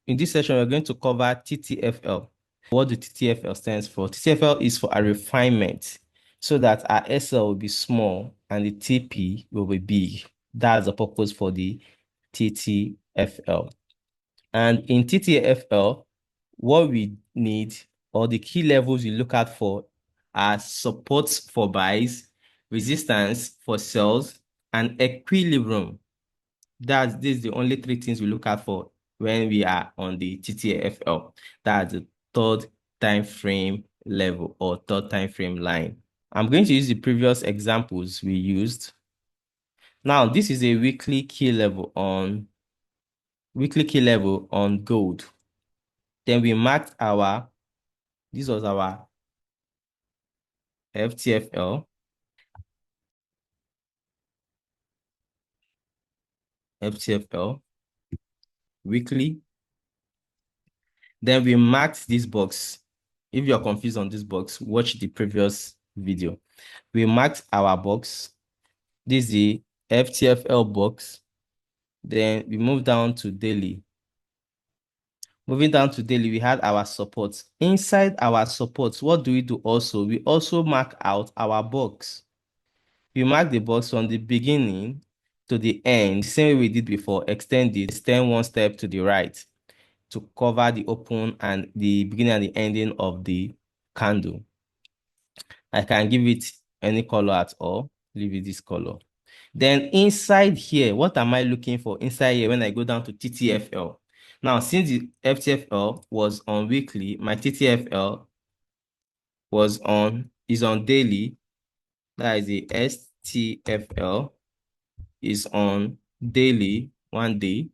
in this session, we're going to cover TTFL. What the TTFL stands for? TTFL is for a refinement so that our SL will be small and the TP will be big. That's the purpose for the TTFL. And in TTFL, what we need or the key levels we look out for are supports for buys, resistance for sells, and equilibrium. This is the only three things we look out for when we are on the TTFL. That's the third time frame level or third time frame line. I'm going to use the previous examples we used. Now, this is a weekly key level on gold. Then we marked this was our FTFL, FTFL weekly. Then we marked this box. If you're confused on this box, watch the previous video. We marked our box. This is the FTFL box. Then we move down to daily. Moving down to daily, we had our supports. Inside our supports, what do we do also? We also mark out our box. We mark the box from the beginning to the end, same way we did before, extend one step to the right to cover the open and the beginning and the ending of the candle. I can give it any color at all, leave it this color. Then inside here, what am I looking for inside here when I go down to TTFL? Now, since the FTFL was on weekly, my TTFL is on daily. That is the STFL is on daily, 1 day.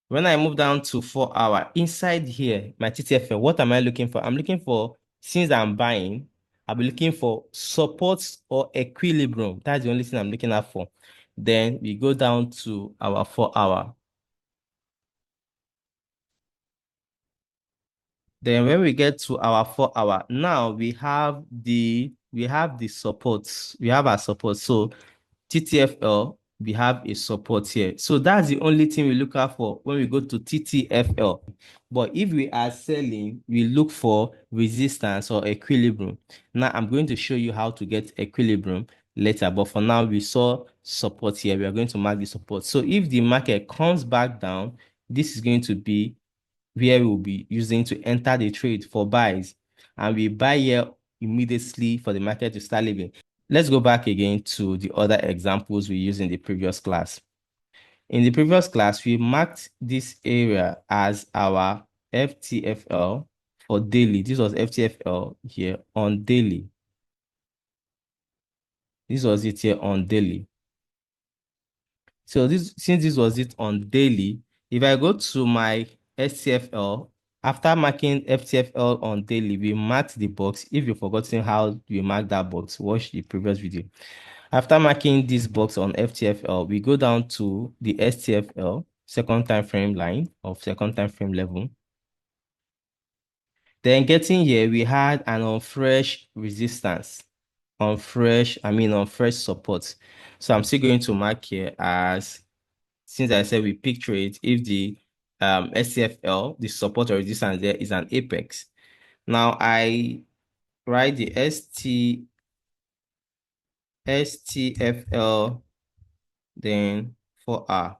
When I move down to 4 hour, inside here, my TTFL, what am I looking for? I'm looking for, since I'm buying, I'll be looking for supports or equilibrium. That's the only thing I'm looking at for. Then we go down to our 4 hour. Then when we get to our 4 hour, now we have the supports. We have our support. So TTFL, we have a support here. So that's the only thing we look out for when we go to TTFL. But if we are selling, we look for resistance or equilibrium. Now I'm going to show you how to get equilibrium later. But for now, we saw support here. We are going to mark the support. So if the market comes back down, this is going to be where we'll be using to enter the trade for buys. And we buy here immediately for the market to start leaving. Let's go back again to the other examples we used in the previous class. In the previous class, we marked this area as our FTFL for daily. This was FTFL here on daily. This was it here on daily. So since this was it on daily, if I go to my STFL, after marking FTFL on daily, we marked the box. If you've forgotten how we mark that box, watch the previous video. After marking this box on FTFL, we go down to the STFL, second time frame line of second time frame level. Then getting here, we had an on fresh resistance, on fresh support. So I'm still going to mark here as, since I said we picture it, if the STFL, the support or resistance there is an apex. Now I write the STFL then 4R.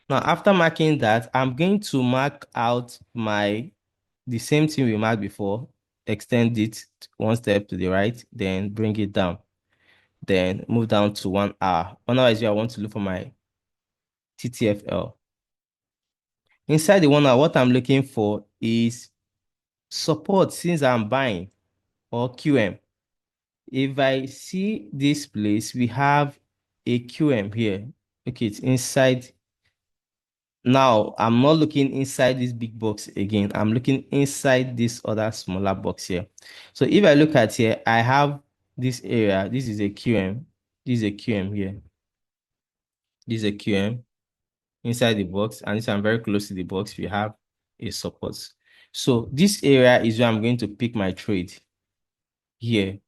Now, after marking that, I'm going to mark out the same thing we marked before, extend it one step to the right, then bring it down. Then move down to 1 hour. 1 hour is where I want to look for my TTFL. Inside the 1 hour, what I'm looking for is support since I'm buying, or QM. If I see this place, we have a QM here. Okay, it's inside. Now, I'm not looking inside this big box again. I'm looking inside this other smaller box here. So if I look at here, I have this area. This is a QM. This is a QM here. This is a QM inside the box. And this I'm very close to the box. We have a support. So this area is where I'm going to pick my trade here.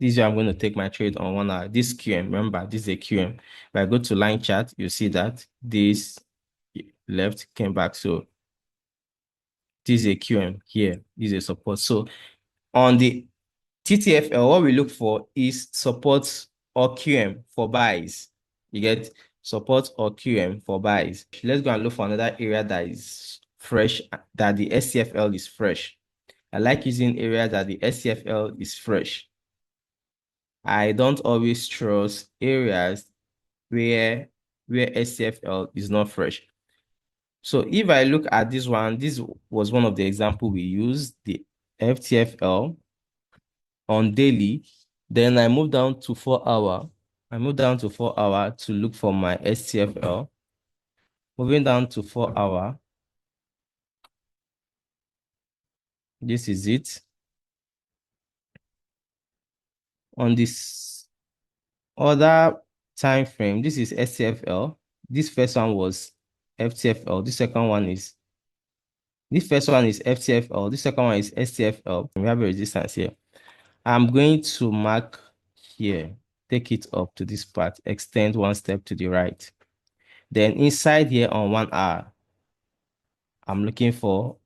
This is where I'm going to take my trade on 1 hour. This QM, remember, this is a QM. If I go to line chart, you see that this left, came back. So this is a QM here. This is a support. So on the TTFL, what we look for is support or QM for buys. You get support or QM for buys. Let's go and look for another area that is fresh, that the SCFL is fresh. I like using areas that the SCFL is fresh. I don't always trust areas where SCFL is not fresh. So if I look at this one, this was one of the example we used, the FTFL on daily. Then I move down to 4 hour. I move down to 4 hour to look for my STFL. Moving down to 4 hour. This is it. On this other time frame, this is STFL. This first one was FTFL. This first one is FTFL. This second one is STFL. We have a resistance here. I'm going to mark here, take it up to this part, extend one step to the right. Then inside here on 1 hour, I'm looking for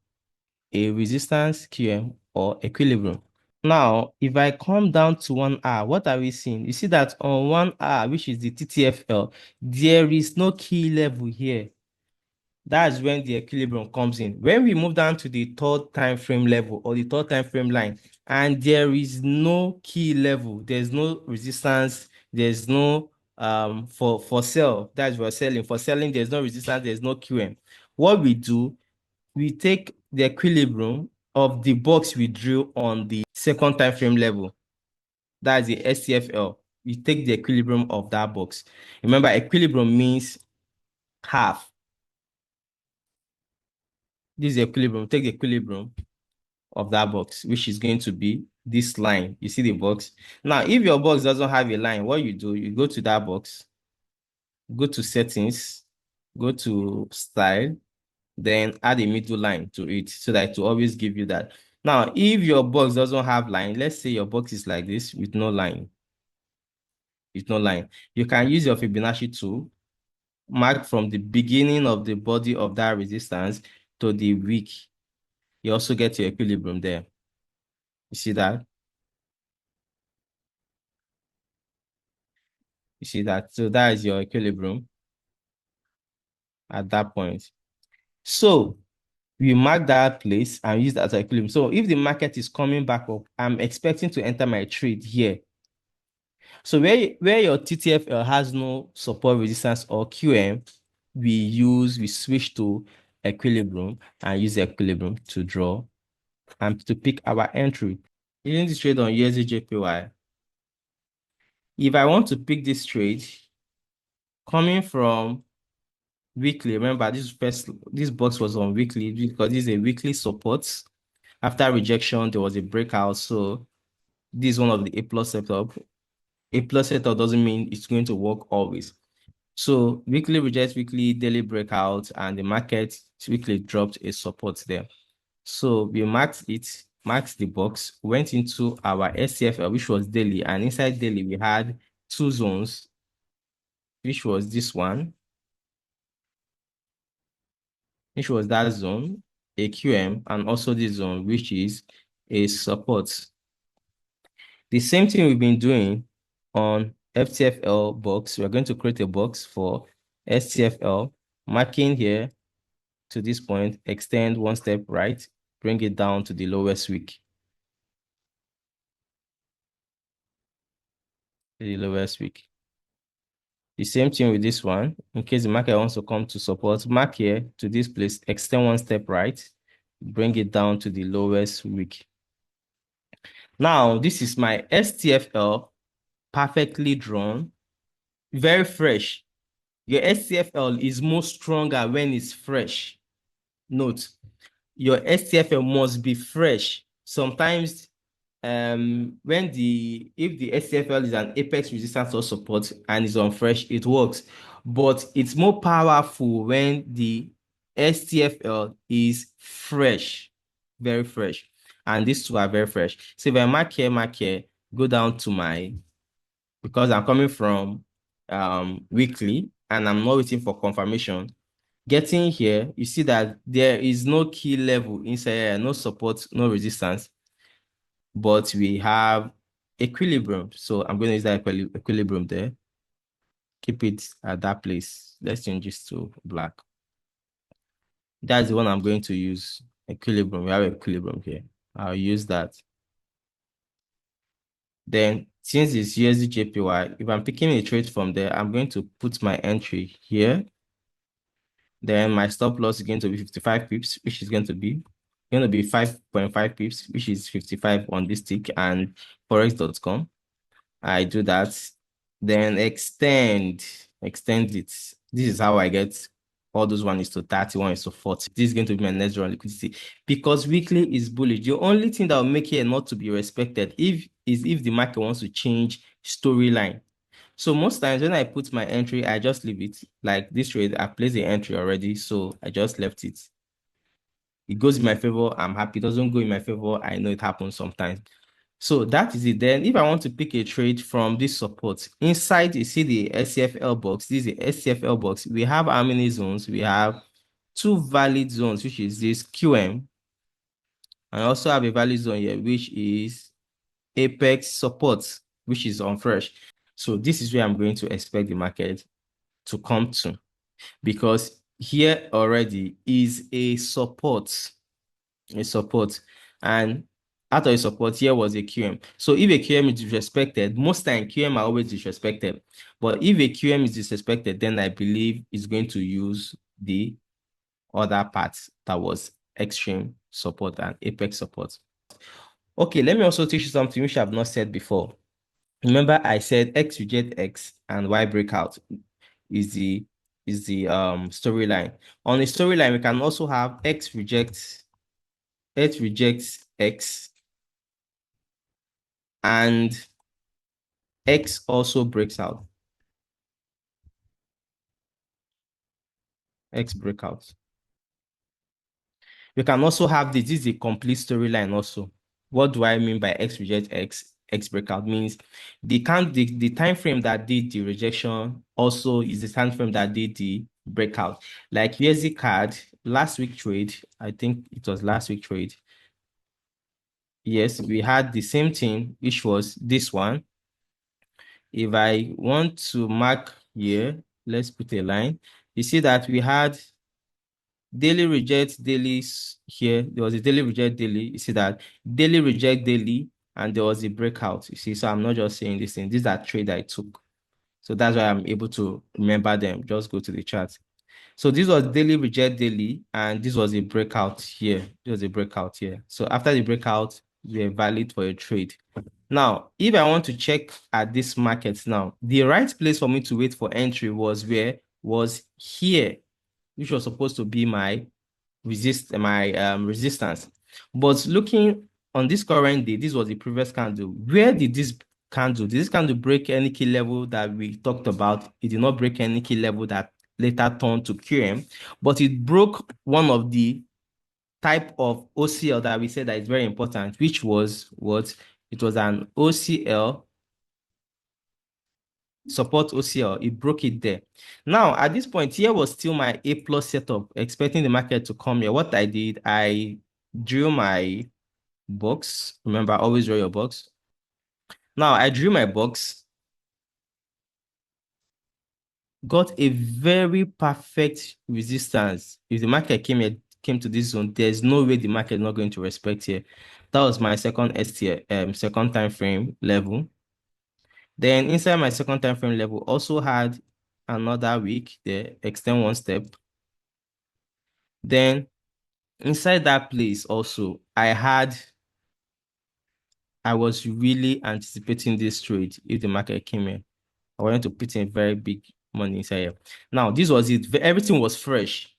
a resistance QM or equilibrium. Now, if I come down to 1 hour, what are we seeing? You see that on 1 hour, which is the TTFL, there is no key level here. That's when the equilibrium comes in. When we move down to the third time frame level or the third time frame line, and there is no key level, there's no resistance, there's no for sell, that's for selling. For selling, there's no resistance, there's no QM. What we do, we take the equilibrium of the box we drew on the second time frame level. That's the SCFL. We take the equilibrium of that box. Remember, equilibrium means half. This is the equilibrium. Take the equilibrium of that box, which is going to be this line. You see the box? Now, if your box doesn't have a line, what you do, you go to that box, go to settings, go to style, then add a middle line to it so that it will always give you that. Now, if your box doesn't have line, let's say your box is like this with no line, you can use your Fibonacci tool, mark from the beginning of the body of that resistance to the wick. You also get your equilibrium there. You see that? You see that? So that is your equilibrium at that point. So we mark that place and use that as equilibrium. So if the market is coming back up, I'm expecting to enter my trade here. So where your TTFL has no support resistance or QM, we switch to equilibrium and use equilibrium to draw and to pick our entry. Using this trade on USDJPY, if I want to pick this trade coming from weekly, remember this box was on weekly because this is a weekly support. After rejection, there was a breakout. So this is one of the A plus setup. A plus setup doesn't mean it's going to work always. So weekly reject, weekly daily breakout, and the market weekly dropped a support there. So we marked it, marked the box, went into our SCFL, which was daily, and inside daily we had two zones, which was this one, which was that zone, a QM, and also this zone, which is a support. The same thing we've been doing on FTFL box. We're going to create a box for STFL, marking here to this point, extend one step right, bring it down to the lowest wick. The lowest wick. The same thing with this one. In case the market wants to come to support, mark here to this place, extend one step right, bring it down to the lowest wick. Now, this is my STFL, perfectly drawn, very fresh. Your STFL is more stronger when it's fresh. Note, your STFL must be fresh. Sometimes if the STFL is an apex resistance or support and is on fresh, it works. But it's more powerful when the STFL is fresh, very fresh. And these two are very fresh. So if I mark here, go down to because I'm coming from weekly and I'm not waiting for confirmation, Getting here, you see that there is no key level inside here, no support, no resistance, but we have equilibrium. So I'm going to use that equilibrium there. Keep it at that place. Let's change this to black. That's the one I'm going to use. Equilibrium. We have equilibrium here. I'll use that. Then since it's USD JPY, if I'm picking a trade from there, I'm going to put my entry here. Then my stop loss is going to be 55 pips, which is going to be 5.5 pips, which is 55 on this tick and forex.com. I do that. Then extend it. This is how I get all those 1 is to 30, 1 is to 40. This is going to be my next run liquidity because weekly is bullish. The only thing that will make here not to be respected is if the market wants to change storyline. So most times when I put my entry, I just leave it. Like this trade, I placed the entry already, so I just left it. It goes in my favor, I'm happy. It doesn't go in my favor, I know it happens sometimes. So that is it. Then if I want to pick a trade from this support, inside you see the SCFL box. This is the SCFL box. We have how many zones? We have two valid zones, which is this QM. And I also have a valid zone here, which is Apex support, which is on fresh. So this is where I'm going to expect the market to come to, because here already is a support, and out of a support here was a QM. So if a QM is disrespected, most time QM are always disrespected, but if a QM is disrespected, then I believe it's going to use the other parts that was extreme support and apex support. Okay, let me also teach you something which I've not said before. Remember I said X reject X and Y breakout is the storyline. On the storyline, we can also have X rejects X and X also breaks out. X breakout. We can also have this. This is a complete storyline also. What do I mean by X reject X? X breakout means the time frame that did the rejection also is the time frame that did the breakout. Like here's the card, last week trade. I think it was last week trade. Yes, we had the same thing, which was this one. If I want to mark here, let's put a line. You see that we had daily reject dailies here. There was a daily reject daily. You see that daily reject daily, and there was a breakout. You see, so I'm not just saying this thing. These are trade I took. So that's why I'm able to remember them. Just go to the chart. So this was daily reject daily, and this was a breakout here. This was a breakout here. So after the breakout, they're valid for a trade. Now, if I want to check at this market now, the right place for me to wait for entry was where? Was here, which was supposed to be my resistance. But looking on this current day, this was the previous candle. Where did this candle? Did this candle break any key level that we talked about? It did not break any key level that later turned to QM, but it broke one of the type of OCL that we said that is very important, which was what? It was an OCL, support OCL. It broke it there. Now, at this point, here was still my A plus setup, expecting the market to come here. What I did, I drew my box. Remember, always draw your box. Now, I drew my box, got a very perfect resistance. If the market came to this zone, there's no way the market is not going to respect here. That was my second second time frame level. Then inside my second time frame level, also had another week there, extend one step. Then inside that place also, I was really anticipating this trade if the market came in. I wanted to put in very big money inside here. Now, this was it. Everything was fresh.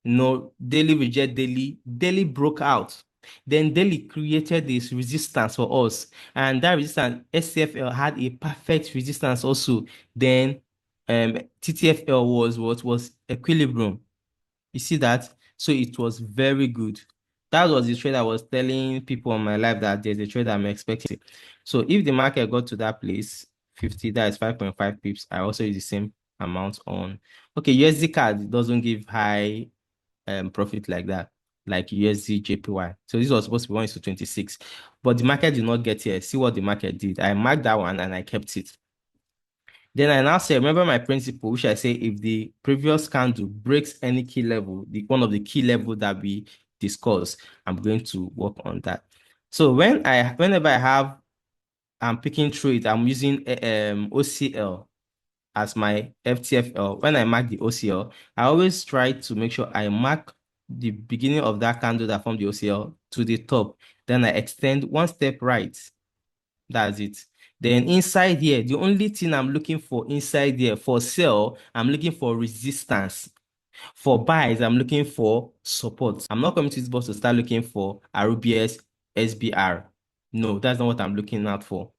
No, daily reject daily. Daily broke out. Then daily created this resistance for us. And that resistance, SCFL had a perfect resistance also. Then TTFL was what was equilibrium. You see that? So it was very good. That was the trade I was telling people on my life that there's a trade I'm expecting. So if the market got to that place, 50, that is 5.5 pips. I also use the same amount on Okay, USD card doesn't give high profit like that, like USD JPY. So this was supposed to be 1 to 26, but the market did not get here. See what the market did. I marked that one and I kept it. Then I now say, remember my principle, which I say if the previous candle breaks any key level, one of the key level that we discussed, I'm going to work on that. So whenever I'm picking through it, I'm using OCL as my FTFL. When I mark the OCL, I always try to make sure I mark the beginning of that candle that formed the OCL to the top. Then I extend one step right. That's it. Then inside here, the only thing I'm looking for inside there for sell, I'm looking for resistance. For buys, I'm looking for support. I'm not coming to this box to start looking for RBS, SBR. No, that's not what I'm looking out for.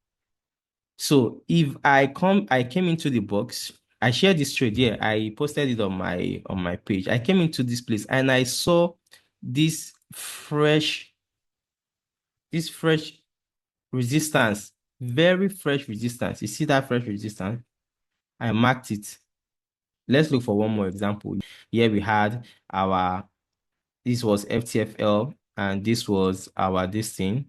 So if I came into the box, I shared this trade here. I posted it on my page. I came into this place and I saw this fresh resistance, very fresh resistance. You see that fresh resistance? I marked it. Let's look for one more example. Here we had this was FTFL, and this was this thing.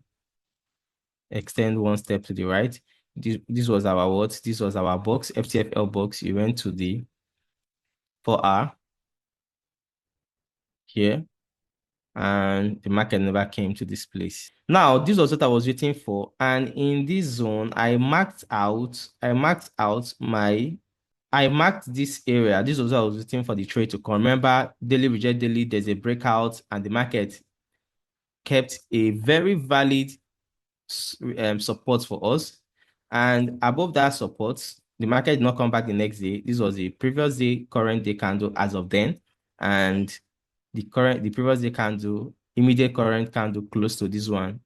Extend one step to the right. This was our what? This was our box, FTFL box. You went to the 4R here, and the market never came to this place. Now, this was what I was waiting for. And in this zone, I marked this area. This was what I was waiting for the trade to come. Remember, daily reject daily, there's a breakout, and the market kept a very valid support for us. And above that support, the market did not come back the next day. This was the previous day, current day candle as of then. And the previous day candle, immediate current candle close to this one,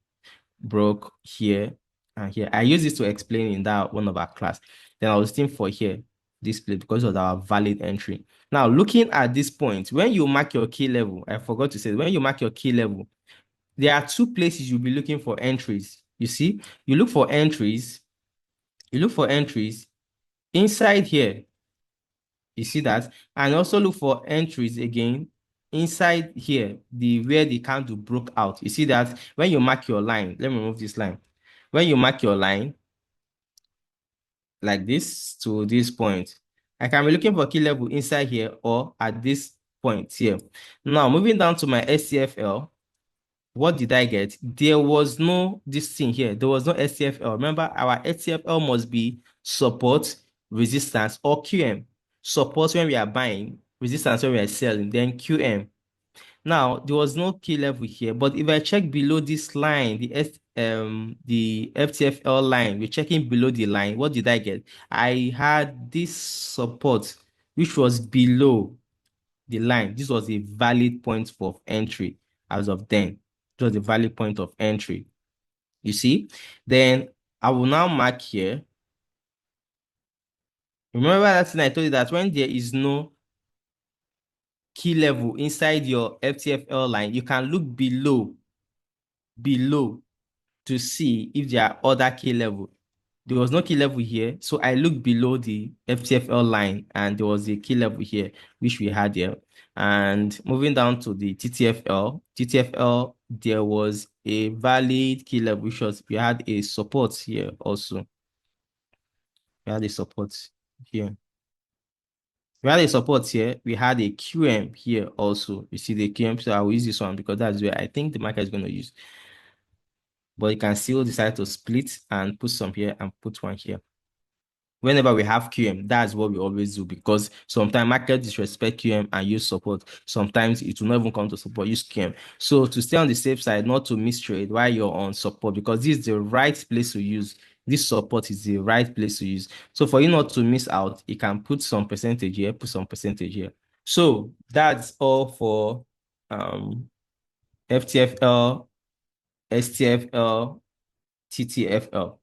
broke here and here. I used this to explain in that one of our class. Then I was waiting for here, this place, because of our valid entry. Now, looking at this point, when you mark your key level, I forgot to say, when you mark your key level, there are two places you'll be looking for entries. You see, you look for entries inside here. You see that? And also look for entries again inside here, where the candle broke out. You see that when you mark your line, let me remove this line. When you mark your line like this to this point, I can be looking for key level inside here or at this point here. Now, moving down to my SCFL, what did I get? There was no this thing here. There was no SCFL. Remember, our SCFL must be support, resistance, or QM. Support when we are buying, resistance when we are selling, then QM. Now, there was no key level here, but if I check below this line, the FTFL line, we're checking below the line. What did I get? I had this support, which was below the line. This was a valid point for entry as of then. It was a valid point of entry. You see? Then I will now mark here. Remember that thing I told you that when there is no key level inside your FTFL line, you can look below to see if there are other key level. There was no key level here, so I looked below the FTFL line and there was a key level here, which we had here. And moving down to the TTFL, there was a valid key level, which was, we had a support here also. We had a support here. We had a support here. We had a QM here also. You see the QM, so I will use this one because that's where I think the market is going to use. But you can still decide to split and put some here and put one here. Whenever we have QM, that's what we always do because sometimes market disrespect QM and use support. Sometimes it will not even come to support, use QM. So to stay on the safe side, not to miss trade while you're on support, because this is the right place to use. This support is the right place to use. So for you not to miss out, you can put some percentage here, put some percentage here. So that's all for FTFL, STFL, TTFL.